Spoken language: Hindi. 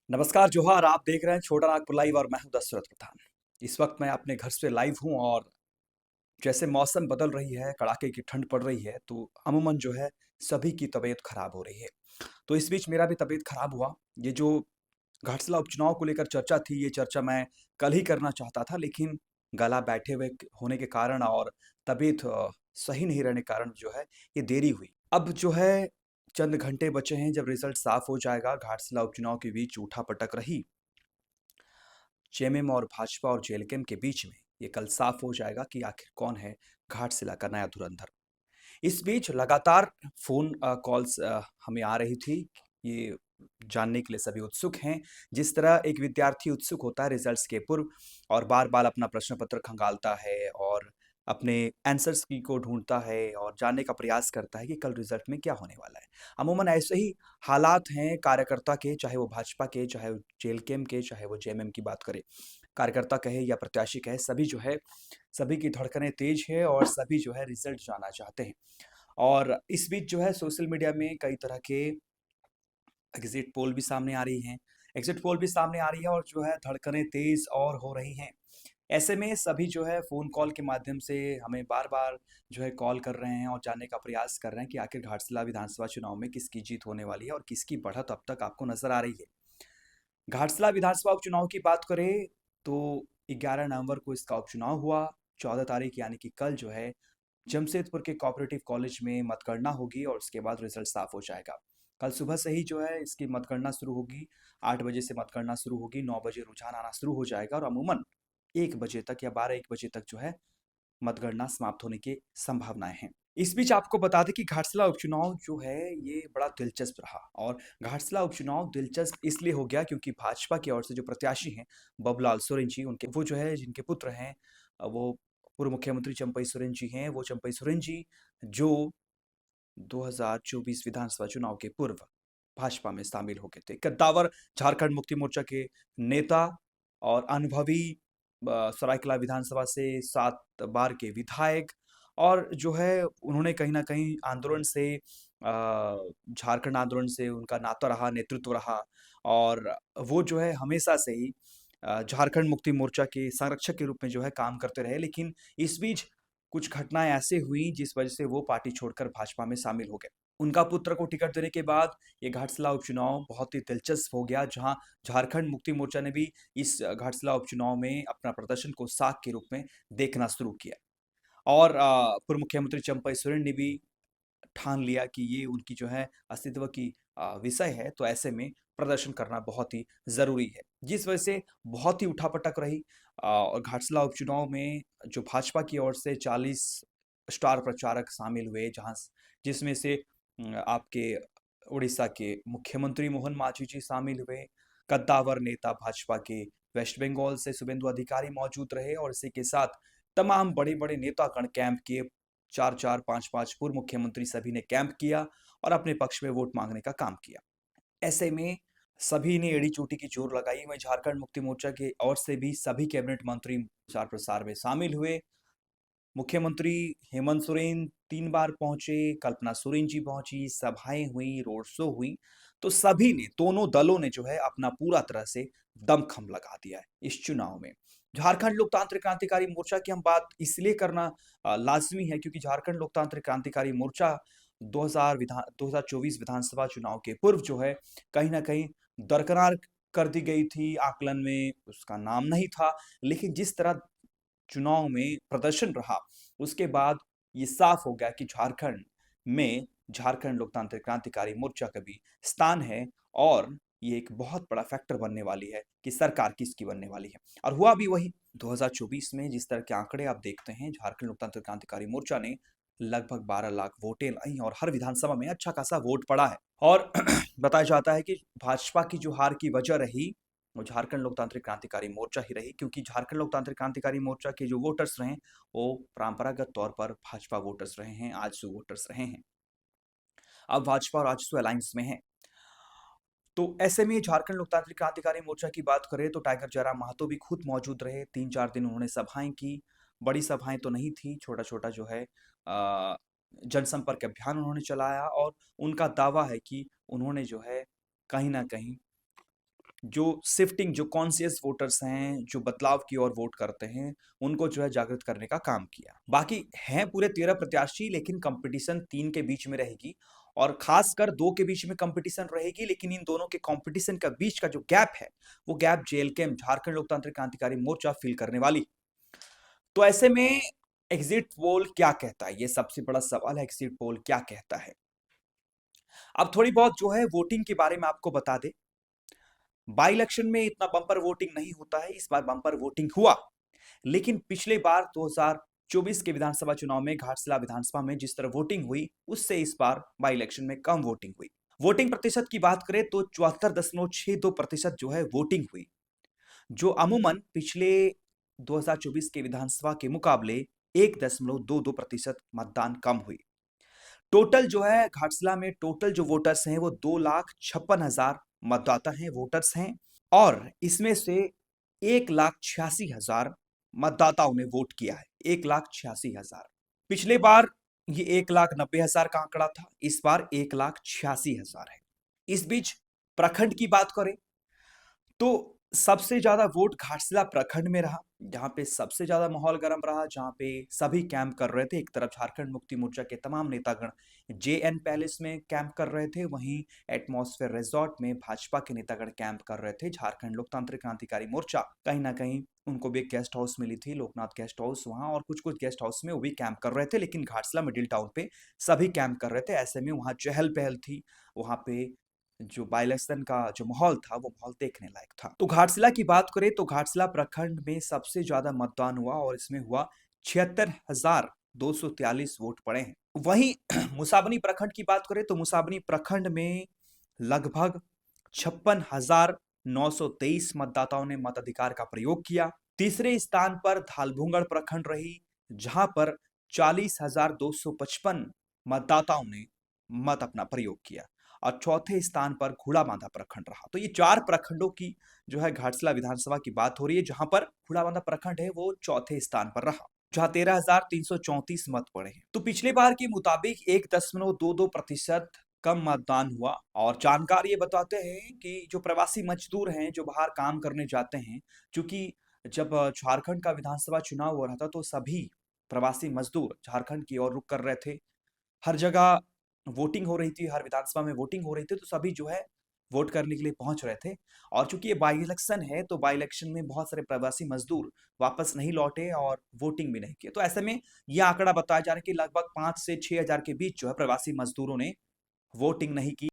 नमस्कार जोहार, आप देख रहे हैं छोटा नागपुर लाइव और मैं हूं दशरथ प्रधान। इस वक्त मैं अपने घर से लाइव हूं और जैसे मौसम बदल रही है, कड़ाके की ठंड पड़ रही है, तो अमूमन जो है सभी की तबीयत खराब हो रही है। तो इस बीच मेरा भी तबीयत खराब हुआ। ये जो घाटशिला उपचुनाव को लेकर चर्चा थी, ये चर्चा मैं कल ही करना चाहता था, लेकिन गला बैठे हुए होने के कारण और तबीयत सही नहीं रहने के कारण जो है ये देरी हुई। अब जो है चंद घंटे बचे हैं, जब रिजल्ट साफ हो जाएगा। घाटशिला उपचुनाव के बीच उठापटक रही, जेएमएम और भाजपा और जेएलकेम के बीच में। ये कल साफ हो जाएगा कि आखिर कौन है घाटशिला का नया धुरंधर। इस बीच लगातार फ़ोन कॉल्स हमें आ रही थी। ये जानने के लिए सभी उत्सुक हैं। जिस तरह एक विद्यार्थी उत्सुक होता है रिजल्ट्स के पूर्व और बार-बार अपना प्रश्न पत्र खंगालता है और अपने आंसर्स की को ढूँढता है और जानने का प्रयास करता है कि कल रिजल्ट में क्या होने वाला है। अमूमन ऐसे ही हालात हैं कार्यकर्ता के, चाहे वो भाजपा के, चाहे वो जेएलकेम के, चाहे वो जेएमएम की बात करें। कार्यकर्ता कहे या प्रत्याशी कहे, सभी जो है, सभी की धड़कनें तेज है और सभी जो है रिजल्ट जानना चाहते हैं। और इस बीच जो है सोशल मीडिया में कई तरह के एग्ज़िट पोल भी सामने आ रही हैं। एग्ज़िट पोल भी सामने आ रही है और जो है धड़कनें तेज़ और हो रही हैं। ऐसे में सभी जो है फ़ोन कॉल के माध्यम से हमें बार-बार जो है कॉल कर रहे हैं और जानने का प्रयास कर रहे हैं कि आखिर घाटशिला विधानसभा चुनाव में किसकी जीत होने वाली है और किसकी बढ़त अब तक आपको नज़र आ रही है। घाटशिला विधानसभा उपचुनाव की बात करें तो 11 नवंबर को इसका उपचुनाव हुआ। 14 तारीख यानी कि कल जो है जमशेदपुर के कोऑपरेटिव कॉलेज में मतगणना होगी और उसके बाद रिजल्ट साफ हो जाएगा। कल सुबह से ही जो है इसकी मतगणना शुरू होगी। 8 बजे से मतगणना शुरू होगी, 9 बजे रुझान आना शुरू हो जाएगा और अमूमन 1 बजे तक या 12-1 बजे तक जो है मतगणना समाप्त होने की संभावनाएं हैं। इस बीच आपको बता दें कि घाटशिला उपचुनाव जो है ये बड़ा दिलचस्प रहा और घाटशिला उपचुनाव दिलचस्प इसलिए हो गया क्योंकि भाजपा की ओर से जो प्रत्याशी हैं बाबूलाल सोरेन जी, उनके वो जो है जिनके पुत्र हैं, वो पूर्व मुख्यमंत्री चंपई सोरेन जी हैं। वो चंपई सोरेन जी जो 2024 विधानसभा चुनाव के पूर्व भाजपा में शामिल हो गए थे। कद्दावर झारखंड मुक्ति मोर्चा के नेता और अनुभवी सरायकेला विधानसभा से 7 बार के विधायक और जो है उन्होंने कहीं न कहीं आंदोलन से झारखंड आंदोलन से उनका नाता रहा, नेतृत्व रहा और वो जो है हमेशा से ही झारखंड मुक्ति मोर्चा के संरक्षक के रूप में जो है काम करते रहे। लेकिन इस बीच कुछ घटनाएँ ऐसे हुई जिस वजह से वो पार्टी छोड़कर भाजपा में शामिल हो गए। उनका पुत्र को टिकट देने के बाद ये घाटशिला उपचुनाव बहुत ही दिलचस्प हो गया, जहाँ झारखंड मुक्ति मोर्चा ने भी इस घाटशिला उपचुनाव में अपना प्रदर्शन को साख के रूप में देखना शुरू किया। और पूर्व मुख्यमंत्री चंपई सोरेन ने भी ठान लिया कि ये उनकी जो है अस्तित्व की विषय है, तो ऐसे में प्रदर्शन करना बहुत ही ज़रूरी है। जिस वजह से बहुत ही उठापटक रही और घाटशिला उपचुनाव में जो भाजपा की ओर से 40 स्टार प्रचारक शामिल हुए, जिसमें से आपके उड़ीसा के मुख्यमंत्री मोहन मांझी जी शामिल हुए, कद्दावर नेता भाजपा के वेस्ट बंगाल से शुभेंदु अधिकारी मौजूद रहे और इसी के साथ तमाम बड़े-बड़े नेतागण कैंप किए। 4-4, 5-5 पूर्व मुख्यमंत्री सभी ने कैंप किया और अपने पक्ष में वोट मांगने का काम किया। ऐसे में सभी ने एड़ी-चोटी की जोर लगाई। वहीं झारखंड मुक्ति मोर्चा की ओर से भी सभी कैबिनेट मंत्री प्रचार-प्रसार में शामिल हुए। मुख्यमंत्री हेमंत सोरेन 3 बार पहुँचे, कल्पना सोरेन जी पहुँची, सभाएँ हुई, रोड शो हुई, तो सभी ने, दोनों दलों ने जो है अपना पूरा तरह से दमखम लगा दिया है इस चुनाव में। झारखंड लोकतांत्रिक क्रांतिकारी मोर्चा की हम बात इसलिए करना लाज़मी है क्योंकि झारखंड लोकतांत्रिक क्रांतिकारी मोर्चा 2024 विधानसभा चुनाव के पूर्व जो है कहीं न कहीं दरकिनार कर दी गई थी, आकलन में उसका नाम नहीं था। लेकिन जिस तरह चुनाव में प्रदर्शन रहा, उसके बाद ये साफ हो गया कि झारखंड में झारखंड लोकतांत्रिक क्रांतिकारी मोर्चा का भी स्थान है और ये एक बहुत बड़ा फैक्टर बनने वाली है कि सरकार किसकी बनने वाली है। और हुआ भी वही। 2024 में जिस तरह के आंकड़े आप देखते हैं, झारखंड लोकतांत्रिक क्रांतिकारी मोर्चा ने लगभग 12 लाख वोटें लाई और हर विधानसभा में अच्छा खासा वोट पड़ा है। और बताया जाता है कि भाजपा की जो हार की वजह रही, वो झारखंड लोकतांत्रिक क्रांतिकारी मोर्चा ही रही क्योंकि झारखंड लोकतांत्रिक क्रांतिकारी मोर्चा के जो वोटर्स रहे, वो परंपरागत तौर पर भाजपा वोटर्स रहे हैं, आजसू वोटर्स रहे हैं। अब भाजपा और आजसू अलायंस में हैं। तो ऐसे में झारखंड लोकतांत्रिक क्रांतिकारी मोर्चा की बात करें तो टाइगर जयराम महतो भी खुद मौजूद रहे। 3-4 दिन उन्होंने सभाएँ की। बड़ी सभाएँ तो नहीं थी, छोटा-छोटा जो है जनसंपर्क अभियान उन्होंने चलाया और उनका दावा है कि उन्होंने जो है कहीं न कहीं जो शिफ्टिंग, जो कॉन्शियस वोटर्स हैं, जो बदलाव की ओर वोट करते हैं, उनको जो है जागृत करने का काम किया। बाकी हैं पूरे 13 प्रत्याशी, लेकिन कंपटीशन 3 के बीच में रहेगी और खासकर 2 के बीच में कंपटीशन रहेगी, लेकिन इन दोनों के कंपटीशन का बीच का जो गैप है, वो गैप जेएलके झारखंड लोकतांत्रिक क्रांतिकारी मोर्चा फिल करने वाली। तो ऐसे में एग्जिट पोल क्या कहता है? ये सबसे बड़ा सवाल है, एग्जिट पोल क्या कहता है? अब थोड़ी बहुत जो है वोटिंग के बारे में आपको बता दें। बाई इलेक्शन में इतना बम्पर वोटिंग नहीं होता है, इस बार बम्पर वोटिंग हुआ। लेकिन पिछले बार 2024 के विधानसभा चुनाव में घाटशिला विधानसभा में जिस तरह वोटिंग हुई, उससे इस बार बाई इलेक्शन में कम वोटिंग हुई। वोटिंग प्रतिशत की बात करें तो 74.62% जो है वोटिंग हुई, जो अमूमन पिछले 2024 के विधानसभा के मुकाबले 1.22% मतदान कम हुई। टोटल जो है घाटशिला में टोटल जो वोटर्स हैं वो 2,56,000 मतदाता हैं, वोटर्स हैं, और इसमें से 1,86,000 मतदाताओं ने वोट किया है। 1,86,000। पिछले बार ये 1,90,000 का आंकड़ा था, इस बार 1,86,000 है। इस बीच प्रखंड की बात करें तो सबसे ज्यादा वोट घाटशिला प्रखंड में रहा, जहां पे सबसे ज्यादा माहौल गर्म रहा, जहां पे सभी कैंप कर रहे थे। एक तरफ झारखंड मुक्ति मोर्चा के तमाम नेतागण जेएन पैलेस में कैंप कर रहे थे, वहीं एटमॉस्फेयर रिजॉर्ट में भाजपा के नेतागण कैंप कर रहे थे। झारखंड लोकतांत्रिक क्रांतिकारी मोर्चा कहीं ना कहीं उनको भी एक गेस्ट हाउस मिली थी, लोकनाथ गेस्ट हाउस, वहां और कुछ कुछ गेस्ट हाउस में वो भी कैंप कर रहे थे। लेकिन घाटशिला मिडिल टाउन पे सभी कैंप कर रहे थे। ऐसे में वहां चहल पहल थी, वहां पे जो बाई इलेक्शन का जो माहौल था वो माहौल देखने लायक था। तो घाटशिला की बात करें तो घाटशिला प्रखंड में सबसे ज्यादा मतदान हुआ और इसमें हुआ 76,243 वोट पड़े हैं। वहीं मुसाबनी प्रखंड की बात करें तो मुसाबनी प्रखंड में लगभग 56,923 मतदाताओं ने मताधिकार का प्रयोग किया। तीसरे स्थान पर धालभूंगड़ प्रखंड रही, जहां पर 40,255 मतदाताओं ने मत अपना प्रयोग किया, और चौथे स्थान पर घोड़ाबांधा प्रखंड रहा। तो ये 4 प्रखंडों की जो है घाटशिला विधानसभा की बात हो रही है, जहां पर घोड़ाबांधा प्रखंड है वो चौथे स्थान पर रहा, जहां 13,334 मत पड़े हैं। तो पिछले बार के मुताबिक 1.22% कम मतदान हुआ। और जानकार ये बताते हैं कि जो प्रवासी मजदूर हैं जो बाहर काम करने जाते हैं, क्योंकि जब झारखंड का विधानसभा चुनाव हो रहा था तो सभी प्रवासी मजदूर झारखंड की ओर रुख कर रहे थे। हर जगह वोटिंग हो रही थी, हर विधानसभा में वोटिंग हो रही थी, तो सभी जो है वोट करने के लिए पहुंच रहे थे। और चूंकि ये बाई इलेक्शन है तो बाई इलेक्शन में बहुत सारे प्रवासी मजदूर वापस नहीं लौटे और वोटिंग भी नहीं किए। तो ऐसे में यह आंकड़ा बताया जा रहा है कि लगभग 5 से 6 हजार के बीच जो है प्रवासी मजदूरों ने वोटिंग नहीं की।